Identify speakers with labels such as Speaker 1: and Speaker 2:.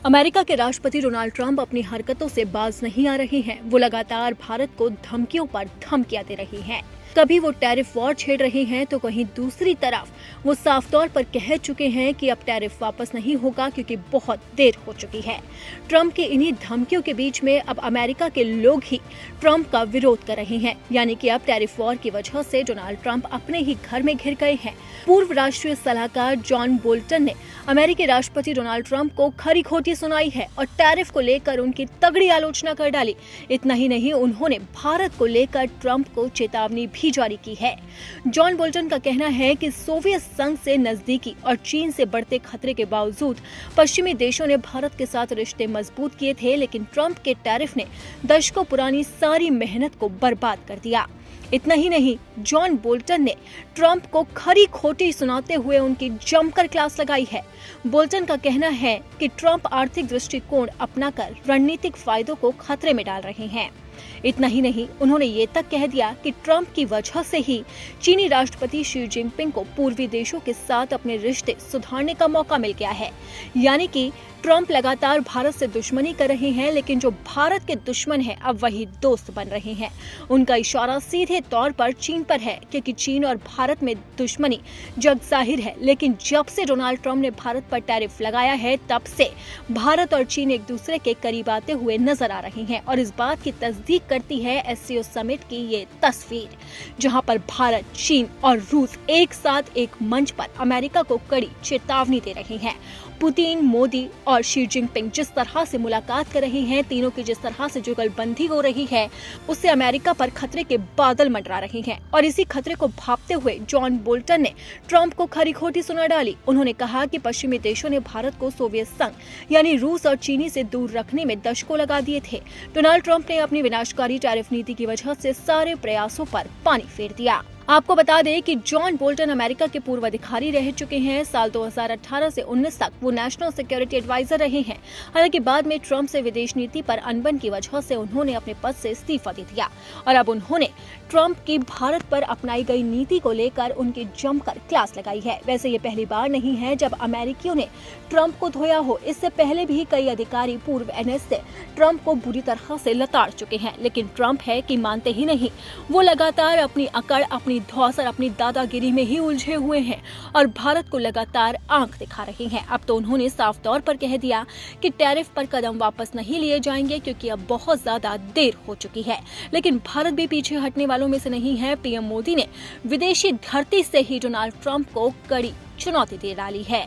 Speaker 1: America के राष्ट्रपति Donald Trump अपनी हरकतों से बाज नहीं आ रहे हैं। वो लगातार भारत को धमकियों पर धमकियां दे रही हैं। कभी वो टैरिफ वॉर छेड़ रहे हैं तो कहीं दूसरी तरफ वो साफ तौर पर कह चुके हैं कि अब टैरिफ वापस नहीं होगा क्योंकि बहुत देर हो चुकी है। ट्रंप की इन्हीं धमकियों के बीच में अब अमेरिका के लोग ही ट्रंप का विरोध कर रहे हैं, यानी कि अब टैरिफ वॉर की वजह से डोनाल्ड ट्रंप अपने ही घर में घिर गए हैं। पूर्व राष्ट्रीय सलाहकार जॉन बोल्टन ने अमेरिकी राष्ट्रपति डोनाल्ड ट्रंप को खरी खोटी सुनाई है और टैरिफ को लेकर उनकी तगड़ी आलोचना कर डाली। इतना ही नहीं, उन्होंने भारत को लेकर ट्रंप को चेतावनी भी जारी की है। जॉन बोल्टन का कहना है कि सोवियत संघ से नजदीकी और चीन से बढ़ते खतरे के बावजूद पश्चिमी देशों ने भारत के साथ रिश्ते मजबूत किए थे, लेकिन ट्रंप के टैरिफ ने दशकों पुरानी सारी मेहनत को बर्बाद कर दिया। इतना ही नहीं, जॉन बोल्टन ने ट्रंप को खरी खोटी सुनाते हुए उनकी जमकर क्लास लगाई है। बोल्टन का कहना है कि ट्रंप आर्थिक दृष्टिकोण अपनाकर रणनीतिक फायदों को खतरे में डाल रहे हैं। इतना ही नहीं, उन्होंने ये तक कह दिया कि ट्रंप की वजह से ही चीनी राष्ट्रपति शी जिनपिंग को पूर्वी देशों के साथ अपने रिश्ते सुधारने का मौका मिल गया है। यानी कि ट्रंप लगातार भारत से दुश्मनी कर रहे हैं, लेकिन जो भारत के दुश्मन हैं अब वही दोस्त बन रहे हैं। उनका इशारा सीधे तौर पर चीन पर है, क्योंकि चीन और भारत में दुश्मनी जग जाहिर है। लेकिन जब से डोनाल्ड ट्रंप ने भारत पर टैरिफ लगाया है, तब से भारत और चीन एक दूसरे के करीब आते हुए नजर आ रहे हैं। और इस बात की तस्दीक करती है एससीओ समिट की ये तस्वीर, जहां पर भारत, चीन और रूस एक साथ एक मंच पर अमेरिका को कड़ी चेतावनी दे रहे हैं। पुतिन, मोदी और शी जिनपिंग जिस तरह से मुलाकात कर रहे हैं, तीनों की जिस तरह से जुगलबंदी हो रही है, उससे अमेरिका पर खतरे के बादल मंडरा रहे हैं। और इसी खतरे को भांपते हुए जॉन बोल्टन ने ट्रंप को खरी खोटी सुना डाली। उन्होंने कहा कि पश्चिमी देशों ने भारत को सोवियत संघ यानी रूस और चीनी से दूर रखने में दशकों लगा दिए थे। डोनाल्ड ट्रंप ने अपनी विनाशकारी टैरिफ नीति की वजह से सारे प्रयासों पर पानी फेर दिया। आपको बता दें कि जॉन बोल्टन अमेरिका के पूर्व अधिकारी रह चुके हैं। साल 2018 से 19 तक वो नेशनल सिक्योरिटी एडवाइजर रहे हैं। हालांकि बाद में ट्रंप से विदेश नीति पर अनबन की वजह से उन्होंने अपने पद से इस्तीफा दे दिया और अब उन्होंने ट्रंप की भारत पर अपनाई गई नीति को लेकर उनकी जमकर क्लास लगाई है। वैसे ये पहली बार नहीं है जब अमेरिकियों ने ट्रंप को धोया हो। इससे पहले भी कई अधिकारी पूर्व एनएस से ट्रंप को बुरी तरह से लताड़ चुके हैं, लेकिन ट्रंप है कि मानते ही नहीं। वो लगातार अपनी अकड़, अपनी धौस और अपनी दादागिरी में ही उलझे हुए हैं और भारत को लगातार आंख दिखा रहे हैं। अब तो उन्होंने साफ तौर पर कह दिया कि टैरिफ पर कदम वापस नहीं लिए जाएंगे, क्योंकि अब बहुत ज्यादा देर हो चुकी है। लेकिन भारत भी पीछे हटने वालों में से नहीं है। पीएम मोदी ने विदेशी धरती से ही डोनाल्ड ट्रंप को कड़ी चुनौती दे डाली है।